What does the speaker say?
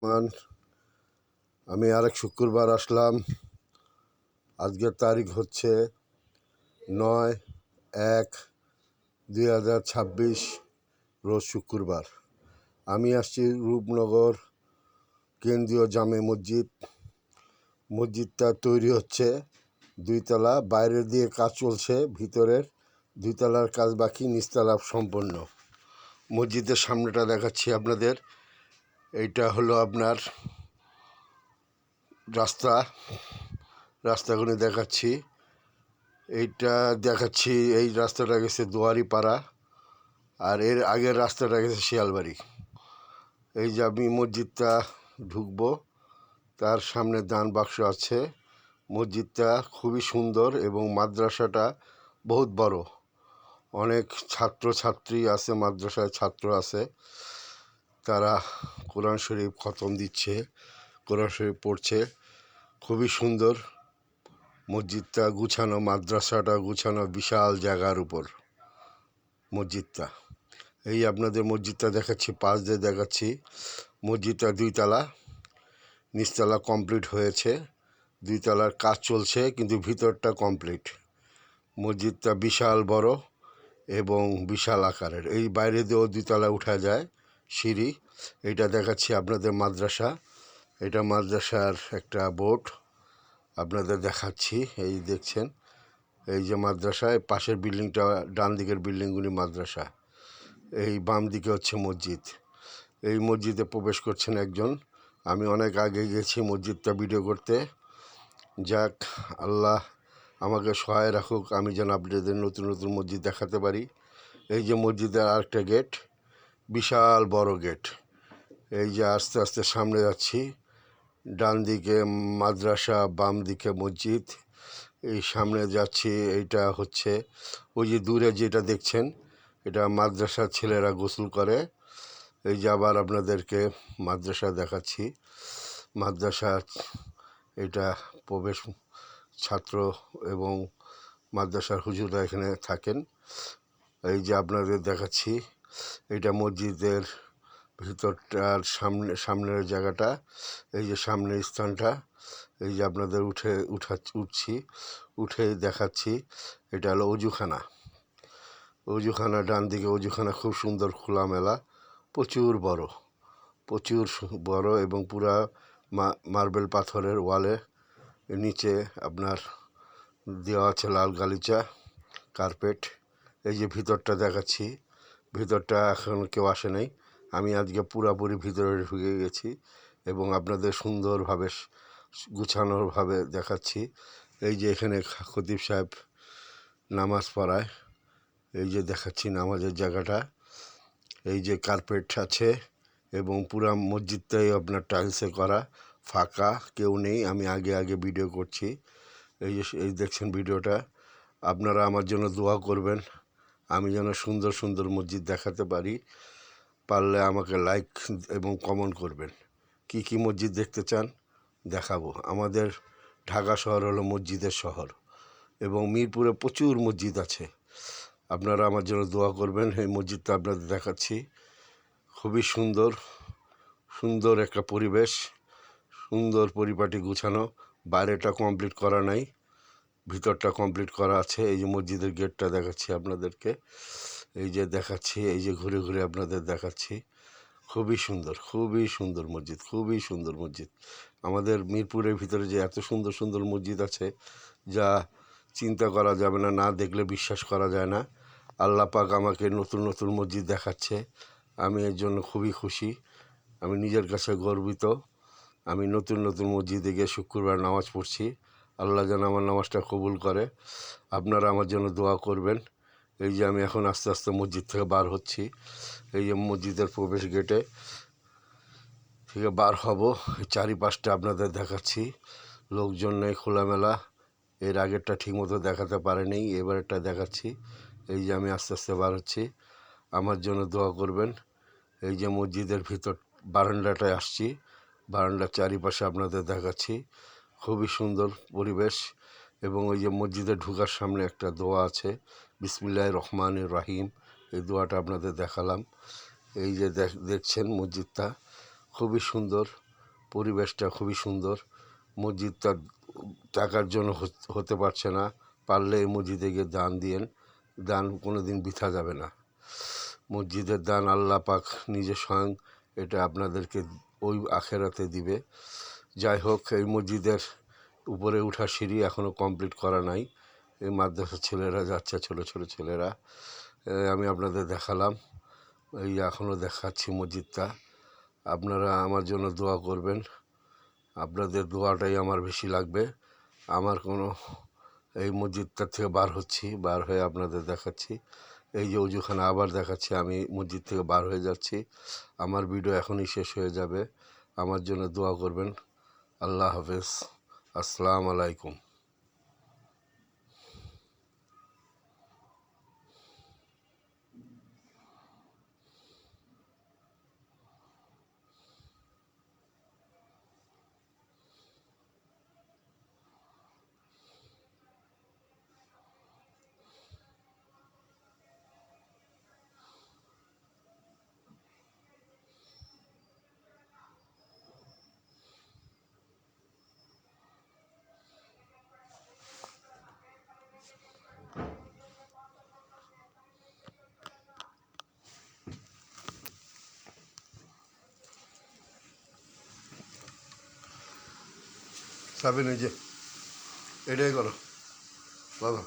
মান আমি আরেক শুক্রবার আসলাম। আজকের তারিখ হচ্ছে ৯/১/২০২৬, রোজ শুক্রবার। আমি আসছি রূপনগর কেন্দ্রীয় জামে মসজিদ। মসজিদটা তৈরি হচ্ছে, ২ তলা, বাইরের দিয়ে কাজ চলছে, ভিতরের ২ তলার কাজ বাকি, নিচতলা সম্পন্ন। মসজিদের সামনেটা দেখাচ্ছি আপনাদের। এইটা হলো আপনার রাস্তাগুলি দেখাচ্ছি। এইটা দেখাচ্ছি, এই রাস্তাটা গেছে দুয়ারিপাড়া, আর এর আগের রাস্তাটা গেছে শিয়ালবাড়ি। এই যে আমি মসজিদটা ঢুকবো, তার সামনে দান বাক্স আছে। মসজিদটা খুবই সুন্দর এবং মাদ্রাসাটা বহুত বড়। অনেক ছাত্রছাত্রী আছে, মাদ্রাসায় ছাত্র আছে, তারা কোরআন শরীফ খতম দিচ্ছে, কোরআন শরীফ পড়ছে। খুবই সুন্দর মসজিদটা, গুছানো, মাদ্রাসাটা গুছানো, বিশাল জায়গার উপর মসজিদটা। এই আপনাদের মসজিদটা দেখাচ্ছি, পাশ দিয়ে দেখাচ্ছি। মসজিদটা ২ তলা, নিচতলা কমপ্লিট হয়েছে, ২ তলার কাজ চলছে, কিন্তু ভিতরটা কমপ্লিট। মসজিদটা বিশাল বড় এবং বিশাল আকারের। এই বাইরে দিয়েও ২ তলা উঠা যায় সিঁড়ি। এটা দেখাচ্ছি আপনাদের মাদ্রাসা। এটা মাদ্রাসার একটা বোর্ড আপনাদের দেখাচ্ছি। এই দেখছেন, এই যে মাদ্রাসায় পাশের বিল্ডিংটা, ডান দিকের বিল্ডিংগুলি মাদ্রাসা, এই বাম দিকে হচ্ছে মসজিদ। এই মসজিদে প্রবেশ করছেন একজন। আমি অনেক আগে গেছি মসজিদটা ভিডিও করতে। যাক, আল্লাহ আমাকে সহায় রাখুক, আমি যেন আপনাদের নতুন নতুন মসজিদ দেখাতে পারি। এই যে মসজিদের আরেকটা গেট, বিশাল বড় গেট। এই যে আস্তে আস্তে সামনে যাচ্ছি, ডান দিকে মাদ্রাসা, বাম দিকে মসজিদ। এই সামনে যাচ্ছি, এইটা হচ্ছে ওই যে দূরে যেটা দেখছেন, এটা মাদ্রাসার ছেলেরা গোসল করে। এই যে আবার আপনাদেরকে মাদ্রাসা দেখাচ্ছি। মাদ্রাসা, এটা প্রবেশ, ছাত্র এবং মাদ্রাসার হুজুররা এখানে থাকেন। এই যে আপনাদের দেখাচ্ছি, এটা মসজিদের ভিতরটার সামনের জায়গাটা। এই যে সামনের স্থানটা, এই যে আপনাদের উঠছি, উঠেই দেখাচ্ছি। এটা হলো অজুখানা। অজুখানা ডান দিকে, অজুখানা খুব সুন্দর, খোলামেলা, প্রচুর বড় এবং পুরা মার্বেল পাথরের ওয়ালে। নিচে আপনার দেওয়া আছে লাল গালিচা কার্পেট। এই যে ভিতরটা দেখাচ্ছি, ভিতরটা এখন কেউ আসে নাই, আমি আজকে পুরাপুরি ভিতরে ঢুকে গেছি এবং আপনাদের সুন্দরভাবে গুছানোভাবে দেখাচ্ছি। এই যে এখানে খতিব সাহেব নামাজ পড়ায়, এই যে দেখাচ্ছি নামাজের জায়গাটা। এই যে কার্পেট আছে এবং পুরা মসজিদটাই আপনার টাইলসে করা, ফাঁকা, কেউ নেই। আমি আগে ভিডিও করছি। এই দেখছেন ভিডিওটা। আপনারা আমার জন্য দোয়া করবেন, আমি যেন সুন্দর সুন্দর মসজিদ দেখাতে পারি। পারলে আমাকে লাইক এবং কমেন্ট করবেন। কি মসজিদ দেখতে চান দেখাবো। আমাদের ঢাকা শহর হলো মসজিদের শহর এবং মিরপুরে প্রচুর মসজিদ আছে। আপনারা আমার জন্য দোয়া করবেন। এই মসজিদটা আপনাদের দেখাচ্ছি, খুবই সুন্দর একটা পরিবেশ, সুন্দর পরিপাটি গুছানো। বাইরেটা কমপ্লিট করা নাই, ভিতরটা কমপ্লিট করা আছে। এই যে মসজিদের গেটটা দেখাচ্ছি আপনাদেরকে, এই যে দেখাচ্ছি, এই যে ঘুরে ঘুরে আপনাদের দেখাচ্ছি। খুবই সুন্দর মসজিদ, খুবই সুন্দর মসজিদ। আমাদের মিরপুরের ভিতরে যে এত সুন্দর সুন্দর মসজিদ আছে, যা চিন্তা করা যাবে না, না দেখলে বিশ্বাস করা যায় না। আল্লাহ পাক আমাকে নতুন নতুন মসজিদ দেখাচ্ছে, আমি এর জন্য খুবই খুশি। আমি নিজের কাছে গর্বিত। আমি নতুন নতুন মসজিদে গিয়ে শুক্রবার নামাজ পড়ছি। আল্লাহ যেন আমার নামাজটা কবুল করে। আপনারা আমার জন্য দোয়া করবেন। এই যে আমি এখন আস্তে আস্তে মসজিদ থেকে বার হচ্ছি। এই যে মসজিদের প্রবেশ গেটে থেকে বার হব, চারিপাশটা আপনাদের দেখাচ্ছি। লোকজন নেই, খোলামেলা। এর আগেরটা ঠিকমতো দেখাতে পারেনি, এবারেরটা দেখাচ্ছি। এই যে আমি আস্তে আস্তে বার হচ্ছি, আমার জন্য দোয়া করবেন। এই যে মসজিদের ভিতর বারান্দাটায় আসছি, বারান্দার চারিপাশে আপনাদের দেখাচ্ছি। খুবই সুন্দর পরিবেশ এবং ওই যে মসজিদে ঢোকার সামনে একটা দোয়া আছে, বিসমিল্লাহির রহমানির রহিম, এই দোয়াটা আপনাদের দেখালাম। এই যে দেখছেন মসজিদটা খুবই সুন্দর। পরিবেশটা খুবই সুন্দর। মসজিদটা টাকার জন্য হতে পারছে না, পারলে এই মসজিদে গিয়ে দান দিয়েন, দান কোনো দিন বৃথা যাবে না। মসজিদের দান আল্লাহ পাক নিজে স্বয়ং এটা আপনাদেরকে ওই আখেরাতে দিবে। যাই হোক, এই মসজিদের উপরে উঠার সিঁড়ি এখনও কমপ্লিট করা নাই। এই মাদ্রাসার ছেলেরা যাচ্ছে, ছোটো ছোটো ছেলেরা। আমি আপনাদের দেখালাম, এই এখনও দেখাচ্ছি মসজিদটা। আপনারা আমার জন্য দোয়া করবেন, আপনাদের দোয়াটাই আমার বেশি লাগবে। আমার কোনো এই মসজিদটার থেকে বার হয়ে আপনাদের দেখাচ্ছি। এই যে অজুখানা আবার দেখাচ্ছি, আমি মসজিদ থেকে বার হয়ে যাচ্ছি। আমার ভিডিও এখনই শেষ হয়ে যাবে। আমার জন্য দোয়া করবেন। আল্লাহ হাফেজ। আসসালামু আলাইকুম। সাবিন, এই যে এটাই করো বাবা।